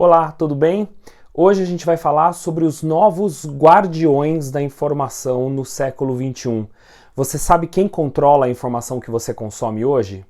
Olá, tudo bem? Hoje a gente vai falar sobre os novos guardiões da informação no século XXI. Você sabe quem controla a informação que você consome hoje?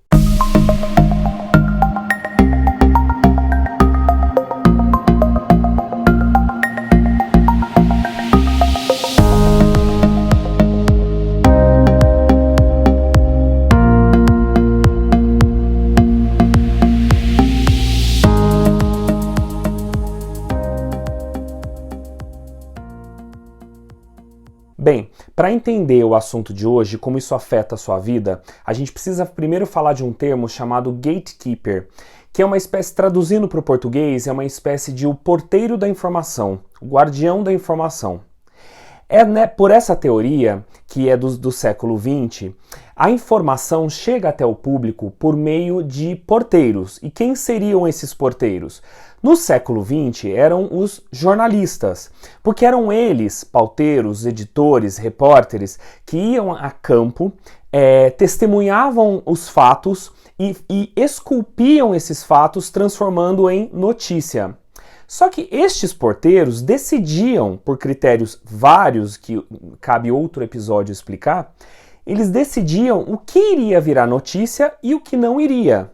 Bem, para entender o assunto de hoje, como isso afeta a sua vida, a gente precisa primeiro falar de um termo chamado gatekeeper, que é uma espécie, traduzindo para o português, é uma espécie de o porteiro da informação, o guardião da informação. Por essa teoria, que é do século XX, a informação chega até o público por meio de porteiros. E quem seriam esses porteiros? No século XX eram os jornalistas, porque eram eles, pauteiros, editores, repórteres, que iam a campo, testemunhavam os fatos e esculpiam esses fatos, transformando em notícia. Só que estes porteiros decidiam, por critérios vários, que cabe outro episódio explicar, eles decidiam o que iria virar notícia e o que não iria.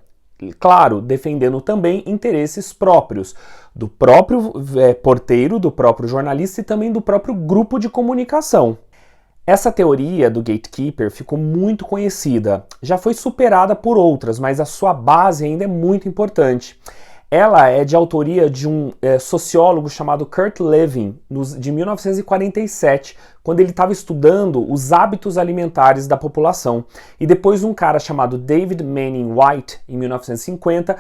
Claro, defendendo também interesses próprios, do próprio porteiro, do próprio jornalista e também do próprio grupo de comunicação. Essa teoria do gatekeeper ficou muito conhecida, já foi superada por outras, mas a sua base ainda é muito importante. Ela é de autoria de um sociólogo chamado Kurt Lewin, de 1947, quando ele estava estudando os hábitos alimentares da população. E depois um cara chamado David Manning White, em 1950,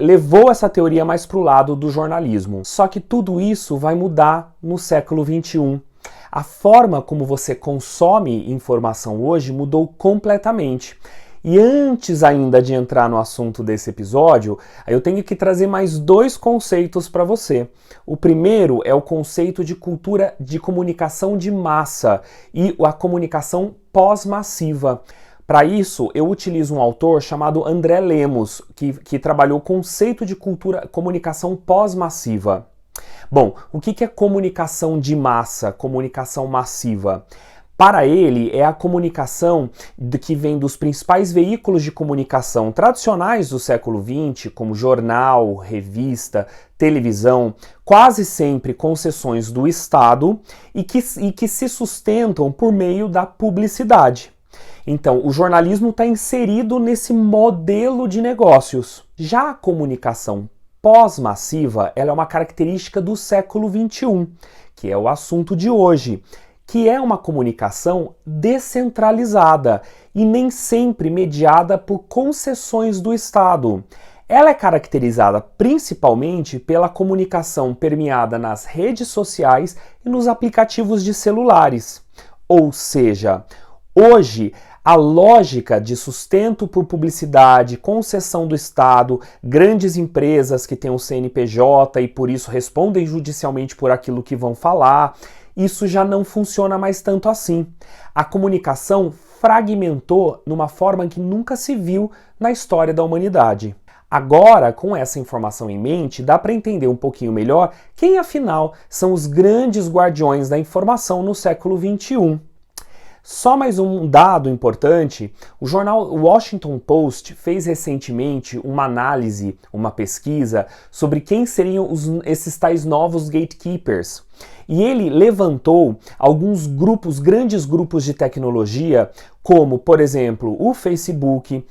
levou essa teoria mais para o lado do jornalismo. Só que tudo isso vai mudar no século XXI. A forma como você consome informação hoje mudou completamente. E antes ainda de entrar no assunto desse episódio, eu tenho que trazer mais dois conceitos para você. O primeiro é o conceito de cultura de comunicação de massa e a comunicação pós-massiva. Para isso, eu utilizo um autor chamado André Lemos, que trabalhou o conceito de comunicação pós-massiva. Bom, o que é comunicação de massa, comunicação massiva? Para ele, é a comunicação que vem dos principais veículos de comunicação tradicionais do século XX, como jornal, revista, televisão, quase sempre concessões do Estado e que se sustentam por meio da publicidade. Então, o jornalismo está inserido nesse modelo de negócios. Já a comunicação pós-massiva, ela é uma característica do século XXI, que é o assunto de hoje, que é uma comunicação descentralizada e nem sempre mediada por concessões do Estado. Ela é caracterizada principalmente pela comunicação permeada nas redes sociais e nos aplicativos de celulares. Ou seja, hoje a lógica de sustento por publicidade, concessão do Estado, grandes empresas que têm o CNPJ e por isso respondem judicialmente por aquilo que vão falar, isso já não funciona mais tanto assim. A comunicação fragmentou numa forma que nunca se viu na história da humanidade. Agora, com essa informação em mente, dá para entender um pouquinho melhor quem, afinal, são os grandes guardiões da informação no século XXI. Só mais um dado importante, o jornal Washington Post fez recentemente uma análise, uma pesquisa, sobre quem seriam esses tais novos gatekeepers. E ele levantou alguns grupos, grandes grupos de tecnologia, como, por exemplo, o Facebook,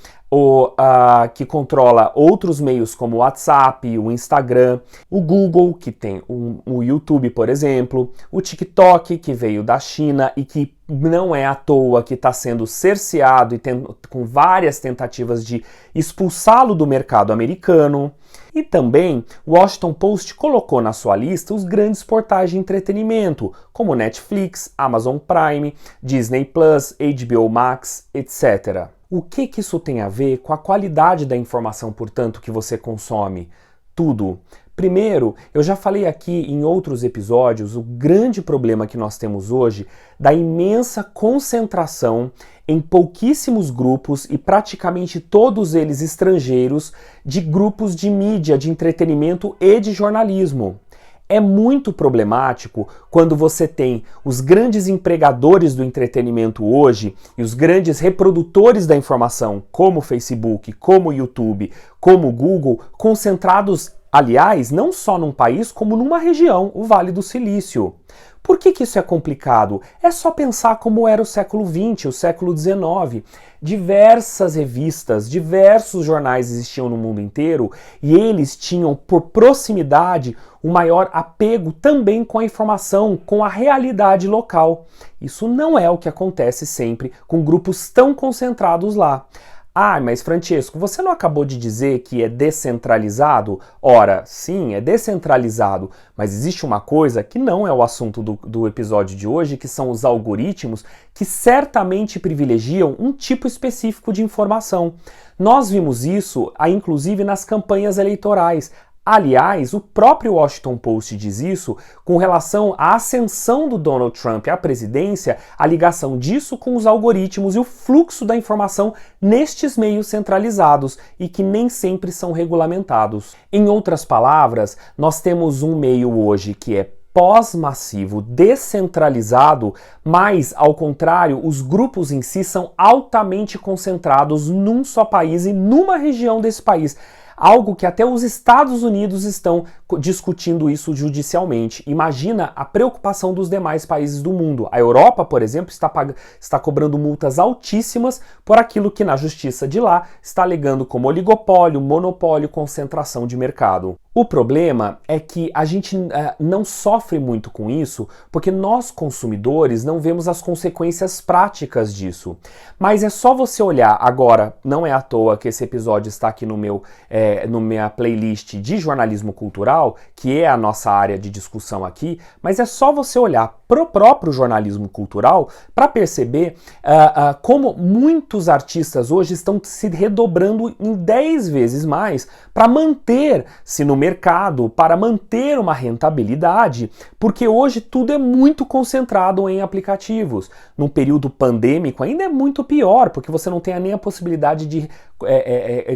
que controla outros meios como o WhatsApp, o Instagram, o Google, que tem o YouTube, por exemplo, o TikTok, que veio da China e que não é à toa que está sendo cerceado e com várias tentativas de expulsá-lo do mercado americano. E também o Washington Post colocou na sua lista os grandes portais de entretenimento, como Netflix, Amazon Prime, Disney Plus, HBO Max, etc. O que isso tem a ver com a qualidade da informação, portanto, que você consome? Tudo. Primeiro, eu já falei aqui em outros episódios o grande problema que nós temos hoje da imensa concentração em pouquíssimos grupos e praticamente todos eles estrangeiros de grupos de mídia, de entretenimento e de jornalismo. É muito problemático quando você tem os grandes empregadores do entretenimento hoje e os grandes reprodutores da informação, como o Facebook, como o YouTube, como o Google, concentrados, aliás, não só num país, como numa região, o Vale do Silício. Por que isso é complicado? É só pensar como era o século XX, o século XIX. Diversas revistas, diversos jornais existiam no mundo inteiro e eles tinham, por proximidade, um maior apego também com a informação, com a realidade local. Isso não é o que acontece sempre com grupos tão concentrados lá. Ah, mas Francesco, você não acabou de dizer que é descentralizado? Ora, sim, é descentralizado, mas existe uma coisa que não é o assunto do episódio de hoje, que são os algoritmos que certamente privilegiam um tipo específico de informação. Nós vimos isso, inclusive, nas campanhas eleitorais. Aliás, o próprio Washington Post diz isso com relação à ascensão do Donald Trump à presidência, a ligação disso com os algoritmos e o fluxo da informação nestes meios centralizados e que nem sempre são regulamentados. Em outras palavras, nós temos um meio hoje que é pós-massivo, descentralizado, mas, ao contrário, os grupos em si são altamente concentrados num só país e numa região desse país. Algo que até os Estados Unidos estão discutindo isso judicialmente. Imagina a preocupação dos demais países do mundo. A Europa, por exemplo, está cobrando multas altíssimas por aquilo que na justiça de lá está alegando como oligopólio, monopólio, concentração de mercado. O problema é que a gente não sofre muito com isso porque nós, consumidores, não vemos as consequências práticas disso. Mas é só você olhar agora, não é à toa que esse episódio está aqui no minha playlist de jornalismo cultural, que é a nossa área de discussão aqui, mas é só você olhar pro próprio jornalismo cultural para perceber como muitos artistas hoje estão se redobrando em 10 vezes mais para manter-se no mercado, para manter uma rentabilidade, porque hoje tudo é muito concentrado em aplicativos. Num período pandêmico ainda é muito pior, porque você não tem nem a possibilidade de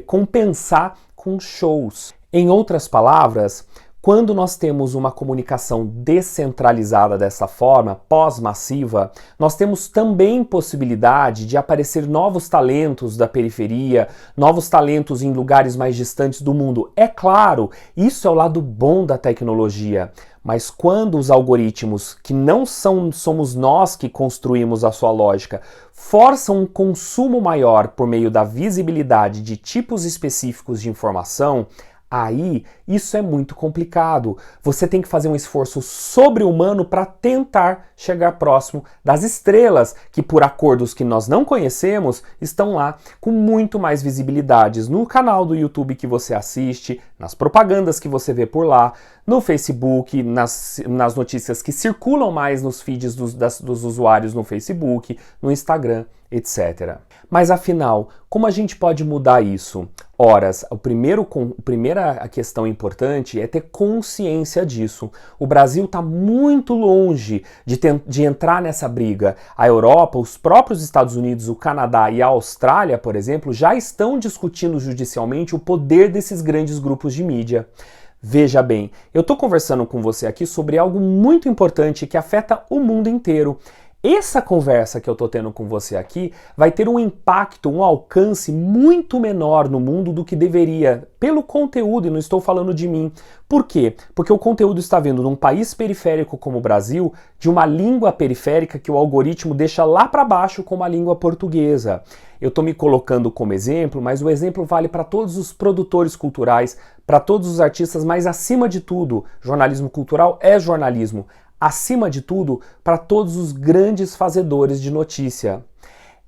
compensar com shows. Em outras palavras, quando nós temos uma comunicação descentralizada dessa forma, pós-massiva, nós temos também possibilidade de aparecer novos talentos da periferia, novos talentos em lugares mais distantes do mundo. É claro, isso é o lado bom da tecnologia. Mas quando os algoritmos, que não somos nós que construímos a sua lógica, forçam um consumo maior por meio da visibilidade de tipos específicos de informação, aí isso é muito complicado. Você tem que fazer um esforço sobre-humano para tentar chegar próximo das estrelas que, por acordos que nós não conhecemos, estão lá com muito mais visibilidades no canal do YouTube que você assiste, nas propagandas que você vê por lá, no Facebook, nas notícias que circulam mais nos feeds dos usuários no Facebook, no Instagram, etc. Mas afinal, como a gente pode mudar isso? Ora, a primeira questão importante é ter consciência disso. O Brasil está muito longe de entrar nessa briga. A Europa, os próprios Estados Unidos, o Canadá e a Austrália, por exemplo, já estão discutindo judicialmente o poder desses grandes grupos de mídia. Veja bem, eu estou conversando com você aqui sobre algo muito importante que afeta o mundo inteiro. Essa conversa que eu estou tendo com você aqui vai ter um impacto, um alcance muito menor no mundo do que deveria, pelo conteúdo, e não estou falando de mim. Por quê? Porque o conteúdo está vindo num país periférico como o Brasil, de uma língua periférica que o algoritmo deixa lá para baixo como a língua portuguesa. Eu estou me colocando como exemplo, mas o exemplo vale para todos os produtores culturais, para todos os artistas, mas acima de tudo, jornalismo cultural é jornalismo. Acima de tudo, para todos os grandes fazedores de notícia.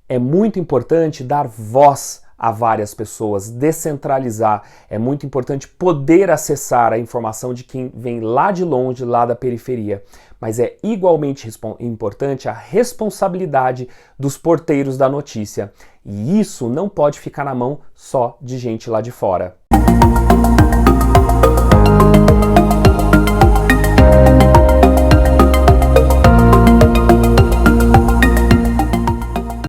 É muito importante dar voz a várias pessoas, descentralizar. É muito importante poder acessar a informação de quem vem lá de longe, lá da periferia. Mas é igualmente importante a responsabilidade dos porteiros da notícia. E isso não pode ficar na mão só de gente lá de fora.